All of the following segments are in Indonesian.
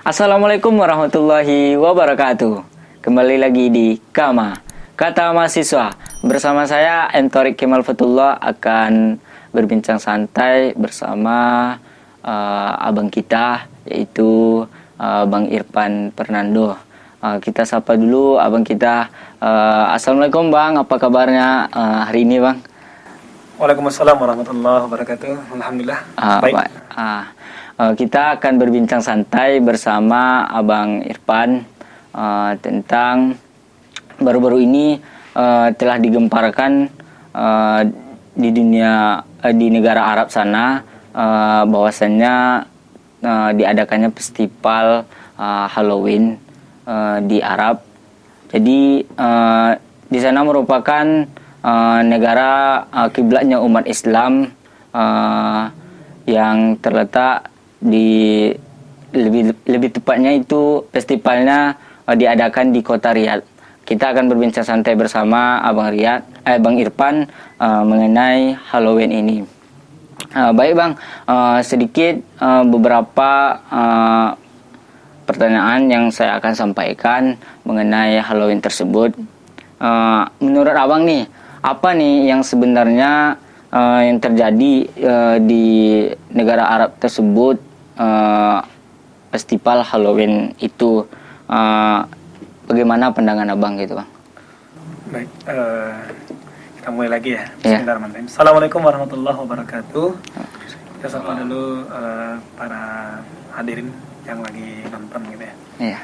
Assalamualaikum warahmatullahi wabarakatuh. Kembali lagi di Kama, Kata Mahasiswa. Bersama saya Entorik Kemal Fatullah akan berbincang santai bersama abang kita, yaitu Bang Irfan Fernando. Kita sapa dulu abang kita. Assalamualaikum Bang, apa kabarnya hari ini Bang? Waalaikumsalam warahmatullahi wabarakatuh. Alhamdulillah. Baik. Kita akan berbincang santai bersama Abang Irfan tentang baru-baru ini telah digemparkan di dunia di negara Arab sana, bahwasannya diadakannya festival Halloween di Arab. Jadi di sana merupakan negara kiblatnya umat Islam yang terletak di lebih tepatnya itu festivalnya diadakan di kota Riyadh. Kita akan berbincang santai bersama Bang Irfan mengenai Halloween ini. Baik Bang, sedikit beberapa pertanyaan yang saya akan sampaikan mengenai Halloween tersebut. Menurut Abang nih, apa nih yang sebenarnya yang terjadi di negara Arab tersebut, festival Halloween itu, bagaimana pandangan Abang gitu Bang? Baik, kita mulai lagi ya. Bismillahirrahmanirrahim. Assalamualaikum warahmatullahi wabarakatuh. Kita sapa dulu para hadirin yang lagi nonton gitu ya. Iya.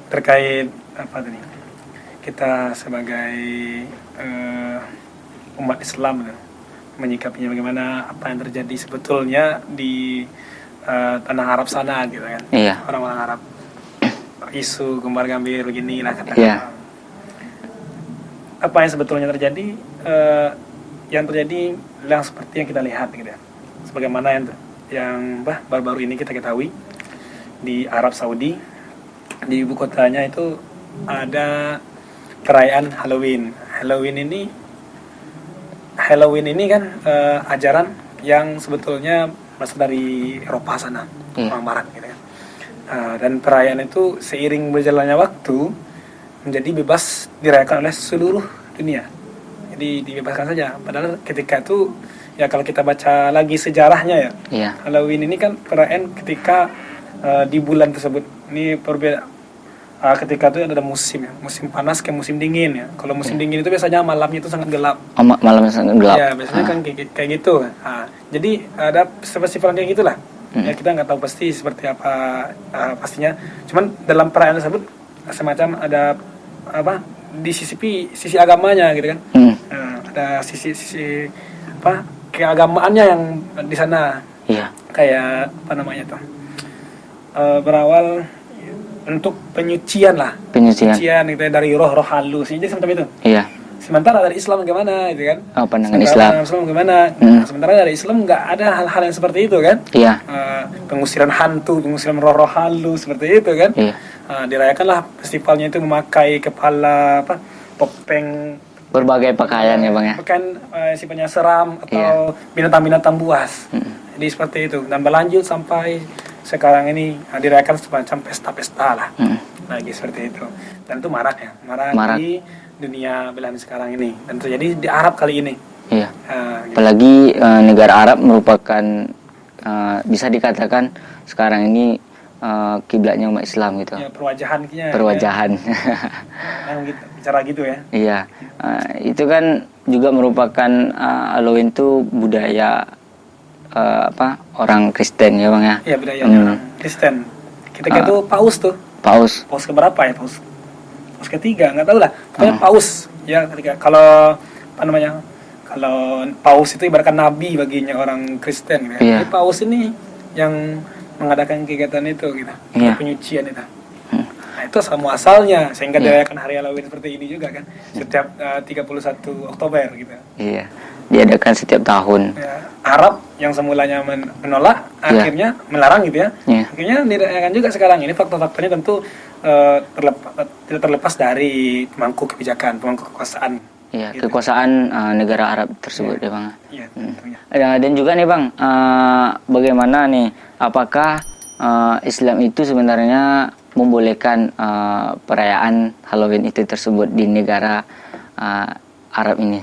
Terkait apa tadi? Kita sebagai umat Islam gitu, menyikapinya bagaimana apa yang terjadi sebetulnya di tanah Arab sana gitu kan. Iya. Orang-orang Arab isu gembar-gambir beginilah katakan. Iya. Apa yang sebetulnya terjadi, yang terjadi yang seperti yang kita lihat gitu ya. Sebagaimana yang baru-baru ini kita ketahui di Arab Saudi, di ibu kotanya itu ada perayaan Halloween. Halloween ini kan ajaran yang sebetulnya berasal dari Eropa sana, orang Barat gitu kan. Dan perayaan itu seiring berjalannya waktu menjadi bebas dirayakan oleh seluruh dunia. Jadi dibebaskan saja. Padahal ketika itu ya kalau kita baca lagi sejarahnya ya, Halloween ini kan perayaan ketika di bulan tersebut ini ketika itu ada musim panas ke musim dingin ya. Kalau musim dingin itu biasanya malamnya itu sangat gelap. Malamnya sangat gelap. Ya biasanya kan kayak gitu. Jadi ada festival kayak gitulah. Ya kita nggak tahu pasti seperti apa pastinya. Cuman dalam perayaan tersebut semacam ada di sisi agamanya gitu kan. Ada sisi keagamaannya yang di sana. Iya. Kayak apa namanya tuh? Berawal untuk penyucian gitu dari roh-roh halus. Jadi seperti itu. Iya. Sementara dari Islam gimana gitu kan? Pandangan Islam gimana? Sementara dari Islam nggak ada hal-hal yang seperti itu kan? Iya. Pengusiran hantu, pengusiran roh-roh halus seperti itu kan? Iya. Dirayakanlah festivalnya itu memakai kepala topeng, berbagai pakaian ya Bang ya. Bukan sifatnya seram atau binatang-binatang buas. Jadi seperti itu. Dan berlanjut sampai sekarang ini dirayakan semacam pesta-pesta lah. Lagi seperti itu. Dan itu marak di dunia belahan sekarang ini. Dan terjadi di Arab kali ini. Iya. Gitu. Apalagi negara Arab merupakan bisa dikatakan sekarang ini kiblatnya umat Islam gitu. Ya, perwajahannya. Ya. Gitu, bicara gitu ya. Iya. Itu kan juga merupakan Halloween itu budaya orang Kristen ya Bang ya. Iya, budaya orang Kristen. Ketika itu Paus keberapa ya? Paus ketiga, nggak tahu lah. Pokoknya Paus ya ketika kalau Paus itu ibaratkan nabi baginya orang Kristen gitu. Iya. Jadi Paus ini yang mengadakan kegiatan itu gitu. Iya. Penyucian itu. Nah, itu asal muasalnya sehingga dirayakan hari Halloween seperti ini juga kan. Setiap 31 Oktober gitu. Iya. Diadakan setiap tahun. Ya, Arab yang semulanya menolak akhirnya melarang gitu ya. Akhirnya dirayakan juga sekarang. Ini faktor-faktornya tentu tidak terlepas dari pemangku kekuasaan. Iya, gitu. Kekuasaan negara Arab tersebut ya Bang. Iya, tentunya. Dan juga nih Bang, bagaimana nih, apakah Islam itu sebenarnya membolehkan perayaan Halloween itu tersebut di negara Arab ini?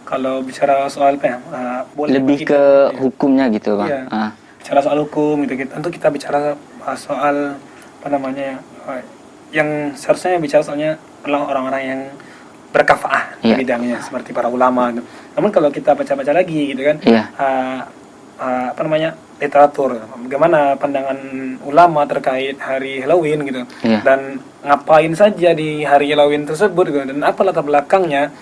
Kalau bicara soal apa ya, boleh Lebih kita, ke ya. hukumnya gitu bang. Iya. Bicara soal hukum gitu, tentu kita bicara soal apa namanya yang seharusnya bicara soalnya adalah orang-orang yang berkafaah di bidangnya seperti para ulama. Namun kalau kita baca-baca lagi gitu kan, apa namanya literatur, bagaimana pandangan ulama terkait hari Halloween gitu, dan ngapain saja di hari Halloween tersebut gitu, dan apa latar belakangnya.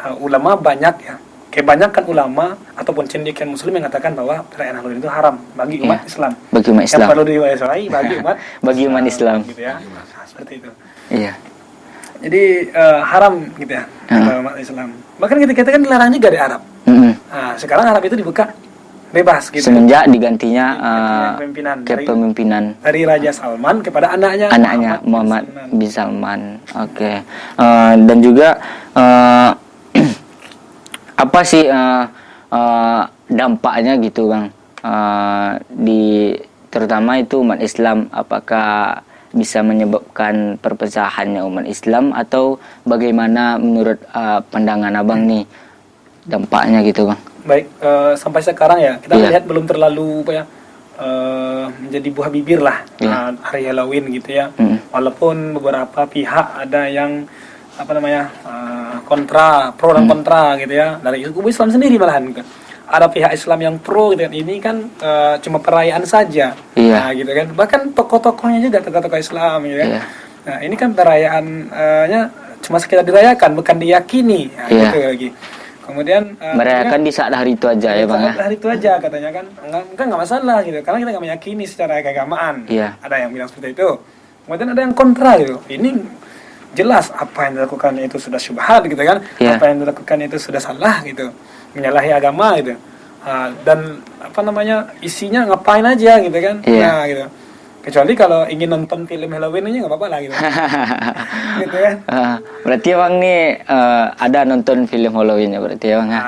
Ulama banyak ya, kebanyakan ulama ataupun cendekiawan muslim yang mengatakan bahwa perayaan Halloween itu haram bagi umat Islam. Bagi umat Islam. Yang perlu diwaspadai bagi umat bagi umat Islam. Gitu ya. Nah, seperti itu. Iya. Jadi haram gitu ya umat Islam. Bahkan kita kan dilarang juga di Arab. Nah, sekarang Arab itu dibuka bebas gitu. Semenjak digantinya kepemimpinan dari Raja Salman kepada anaknya Muhammad bin Salman. Oke. Dan juga apa sih dampaknya gitu bang, terutama itu umat Islam, apakah bisa menyebabkan perpecahannya umat Islam atau bagaimana menurut pandangan abang nih dampaknya gitu bang? Baik, sampai sekarang ya kita melihat belum terlalu menjadi buah bibir lah hari Halloween gitu ya. Walaupun beberapa pihak ada yang apa namanya kontra, pro dan kontra gitu ya, dari kubu Islam sendiri malahan gitu. Ada pihak Islam yang pro gitu kan, ini kan cuma perayaan saja, nah, gitu kan. Bahkan tokoh-tokohnya juga tokoh-tokoh Islam gitu kan. Nah ini kan perayaannya cuma sekedar dirayakan, bukan diyakini, nah, gitu lagi. Kemudian merayakan di saat hari itu aja ya bang ya. Hari itu aja katanya kan, nggak masalah gitu, karena kita nggak meyakini secara keagamaan. Ada yang bilang seperti itu. Kemudian ada yang kontra gitu. Ini jelas apa yang dilakukannya itu sudah syubhat gitu kan, apa yang dilakukannya itu sudah salah gitu, menyalahi agama gitu, dan apa namanya isinya ngapain aja gitu kan, nah gitu. Kecuali kalau ingin nonton film Halloween aja nggak apa-apa lah gitu. Gitu kan. Berarti abang nih ada nonton film Halloween ya berarti ya bang ya?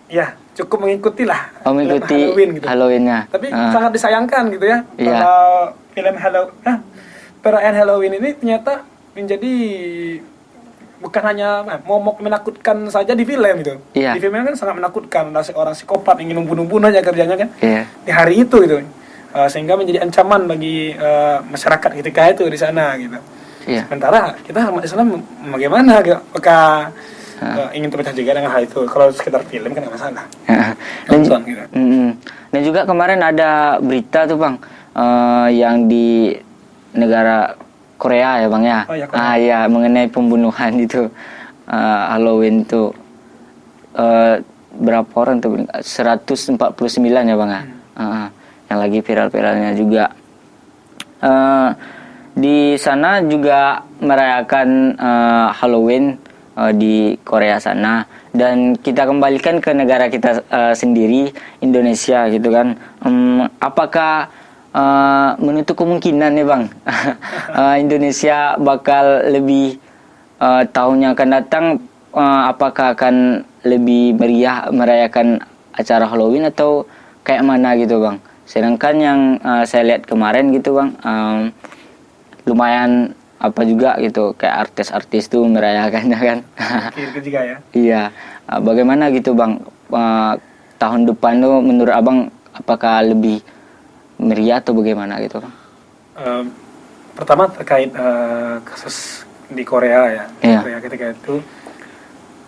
Ya cukup mengikuti lah. Mengikuti Halloween gitu. Halloween-nya. Tapi sangat disayangkan gitu ya. Kalau film Halloween, perayaan Halloween ini ternyata menjadi bukan hanya momok menakutkan saja di film itu. Di filmnya kan sangat menakutkan, ada seorang psikopat ingin membunuh-bunuh aja kerjanya kan. Di hari itu gitu. Sehingga menjadi ancaman bagi masyarakat ketika itu di sana gitu. Sementara kita umat Islam bagaimana gitu? Apakah ingin terpecah juga dengan hal itu? Kalau sekitar film kan nggak masalah. Nonton gitu. Dan juga kemarin ada berita tuh bang, yang di negara Korea ya bang ya, ya mengenai pembunuhan itu Halloween itu berapa orang tuh, 149 ya bang ya, yang lagi viral-viralnya juga. Di sana juga merayakan Halloween di Korea sana, dan kita kembalikan ke negara kita sendiri, Indonesia gitu kan. Apakah menutup kemungkinan nih bang, Indonesia bakal lebih tahun yang akan datang, apakah akan lebih meriah merayakan acara Halloween atau kayak mana gitu bang? Sedangkan yang saya lihat kemarin gitu bang, lumayan apa juga gitu, kayak artis-artis tuh merayakannya kan. Itu juga ya. Iya, bagaimana gitu bang, tahun depan tuh menurut abang apakah lebih meriah atau bagaimana gitu bang? Pertama terkait kasus di Korea ya, Korea ketika itu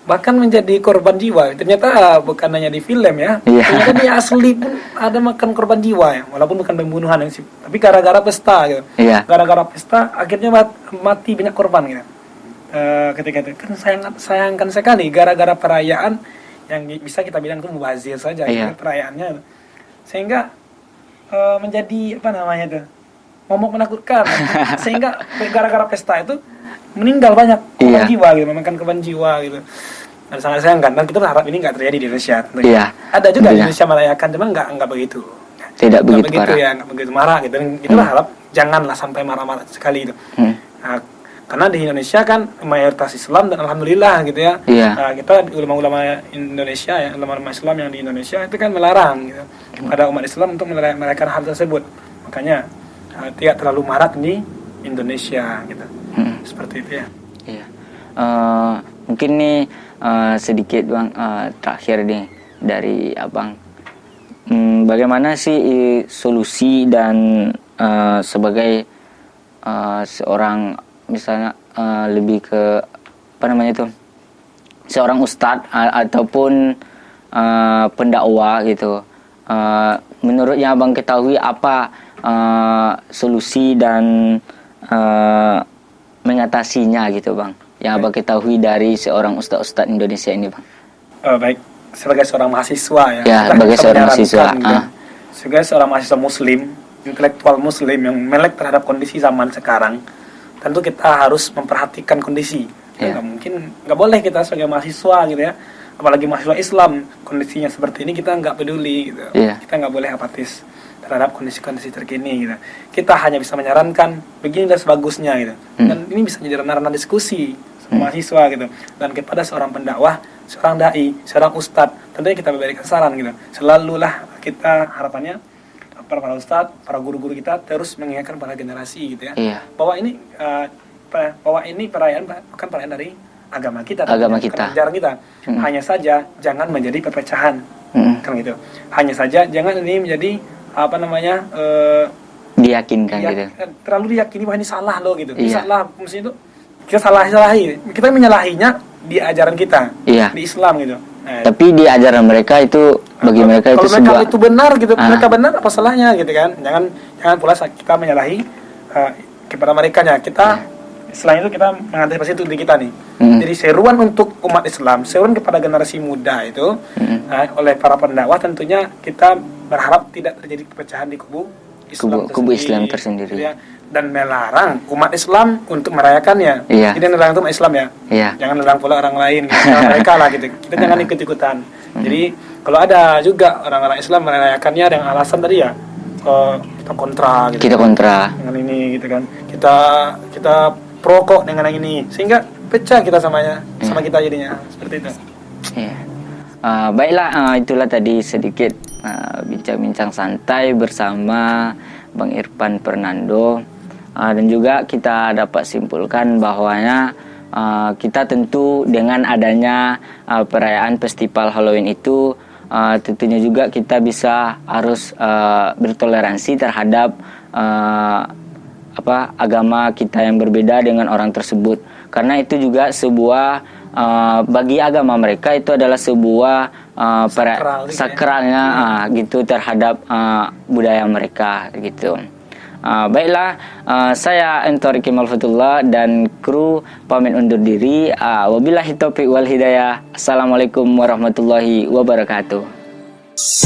bahkan menjadi korban jiwa. Ternyata bukan hanya di film ya, ternyata di asli pun ada makan korban jiwa ya, walaupun bukan pembunuhan yang tapi gara-gara pesta gitu. Gara-gara pesta akhirnya mati banyak korban gitu. Ketika itu kan sayangkan sekali, gara-gara perayaan yang bisa kita bilang itu mubazir saja gitu, perayaannya, sehingga menjadi apa namanya itu, momok menakutkan. Sehingga gara-gara pesta itu meninggal banyak korban jiwa gitu, memakan korban jiwa gitu. Dan sangat sayangkan, dan kita berharap ini nggak terjadi di Indonesia. Ada juga di Indonesia merayakan, cuma nggak begitu. Tidak begitu parah. Ya, nggak begitu marah gitu. Dan kita berharap janganlah sampai marah-marah sekali itu. Nah, Karena di Indonesia kan mayoritas Islam dan alhamdulillah gitu ya. Iya. Kita ulama-ulama Indonesia ya, ulama-ulama Islam yang di Indonesia itu kan melarang gitu pada umat Islam untuk merayakan hal tersebut. Makanya tidak terlalu marak di Indonesia gitu. Seperti itu ya. Iya. Mungkin nih sedikit Bang, terakhir nih dari Abang. Bagaimana sih solusi dan sebagai seorang misalnya lebih ke apa namanya itu, seorang ustadz ataupun pendakwah gitu, menurut yang Abang ketahui apa solusi dan mengatasinya gitu Bang, yang Abang ketahui dari seorang ustadz Indonesia ini Bang? Baik, sebagai seorang mahasiswa ya. Ya, sebagai seorang mahasiswa. Gitu. Sebagai seorang mahasiswa Muslim, intelektual Muslim yang melek terhadap kondisi zaman sekarang, tentu kita harus memperhatikan kondisi. Nggak mungkin, nggak boleh kita sebagai mahasiswa gitu ya, apalagi mahasiswa Islam, kondisinya seperti ini kita nggak peduli gitu. Kita nggak boleh apatis terhadap kondisi-kondisi terkini gitu. Kita hanya bisa menyarankan beginilah sebagusnya gitu. Dan ini bisa jadi ranah-ranah diskusi mahasiswa gitu. Dan kepada seorang pendakwah, seorang dai, seorang ustadz, tentunya kita memberikan saran gitu. Selalulah kita harapannya para ustadz, para guru-guru kita terus mengingatkan para generasi gitu ya. Bahwa ini perayaan bukan perayaan dari agama kita, ajaran kita. Hanya saja jangan menjadi perpecahan. Kan gitu. Hanya saja jangan ini menjadi diyakinkan gitu. Terlalu diyakini bahwa ini salah loh gitu. Ini salah, maksudnya itu kita salahi. Kita menyalahinya di ajaran kita, di Islam gitu. Tapi di ajaran mereka itu bagi mereka itu kalau mereka itu benar gitu, mereka benar apa salahnya gitu kan? Jangan pula kita menyalahi kepada mereka nya. Selain itu kita mengantisipasi untuk diri kita nih. Jadi seruan untuk umat Islam, seruan kepada generasi muda itu oleh para pendakwah tentunya kita berharap tidak terjadi perpecahan di kubu Islam tersendiri. Ya. Dan melarang umat Islam untuk merayakannya. Jadi melarang itu umat Islam ya. Jangan melarang pula orang lain gitu. Mereka lah gitu. Kita jangan ikut-ikutan. Jadi kalau ada juga orang-orang Islam merayakannya dengan alasan tadi ya kita kontra gitu. Kita kontra dengan ini gitu kan. Kita pro kok dengan yang ini, sehingga pecah kita sama kita jadinya seperti itu. Baiklah, itulah tadi sedikit bincang-bincang santai bersama Bang Irfan Fernando, dan juga kita dapat simpulkan bahwanya kita tentu dengan adanya perayaan festival Halloween itu tentunya juga kita bisa harus bertoleransi terhadap agama kita yang berbeda dengan orang tersebut, karena itu juga sebuah bagi agama mereka itu adalah sebuah sakralnya gitu terhadap budaya mereka gitu. Baiklah, saya Entorik Kemal Fatullah dan kru pamit undur diri. Wabillahi taufiq wal hidayah. Assalamualaikum warahmatullahi wabarakatuh.